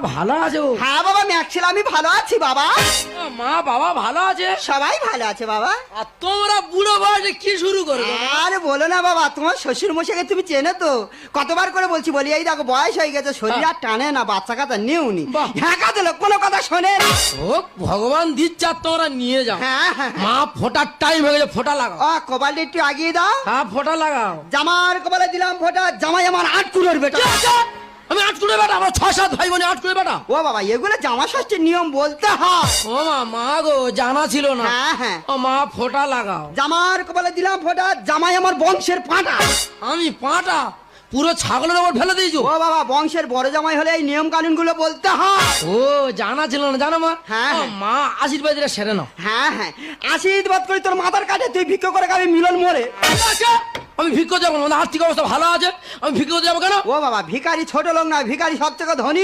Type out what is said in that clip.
ভালো আছো? হ্যাঁ বাবা ম্যাক্সিল আমি ভালো আছি বাবা। মা বাবা ভালো আছে? সবাই ভালো আছে বাবা। আর তোমরা বুড়ো বয়সে কি শুরু করবে? আরে বলো না বাবা, তোমার শ্বশুর মশাইকে তুমি চেনো তো? কতবার করে বলছি, বলি এই দেখো বয়স হয়ে গেছে, শরীর আর টানে না, বাচ্চা কাচ্চা নেওনি। বাহ। হ্যাঁ দিল কোনো কথা শোনে না। ও ভগবান দিচ্ছে আর তোমরা নিয়ে যাও। হ্যাঁ হ্যাঁ মা ফোটার টাইম হয়ে গেছে, ফোটা লাগাও। কপালটা একটু আগিয়ে দাও। হ্যাঁ ফোটা লাগাও। জামার কপালে দিলাম ফোটা, জামাই আমার 8 কুলোর বেটা। আমি 8 কুড়ে বেটা, আমার 6-7 ভাই বোনে 8 কুড়ে বেটা। ও বাবা এগুলো জামা ষষ্ঠীর নিয়ম বলতে হয়। ও মা গো জানা ছিল না। হ্যাঁ হ্যাঁ ও মা ফোটা লাগাও। জামার কপালে দিলাম ফোটা, জামাই আমার বংশের পাঁটা। আমি পাটা পুরো ছাগলের ওপর ফেলে দিয়েছো? ও বাবা বংশের বড় জামাই হলে এই নিয়ম কানুন গুলো বলতে হয়। ও জানা ছিল না, জানো মা? হ্যাঁ, ও হ্যাঁ। মা আশীর্বাদ দিলে সেরে নাও। হ্যাঁ হ্যাঁ আশীর্বাদ করি তোর মাথার কাছে, তুই ভিক্ষ করে খাবি মিলন মোড়ে। আমি ভিক্ষু যাবো না, আর্থিক অবস্থা ভালো আছে, আমি ভিক্ষু যাবো কেন? ও বাবা ভিখারি ছোট লোক নয়, ভিখারি সব থেকে ধনী।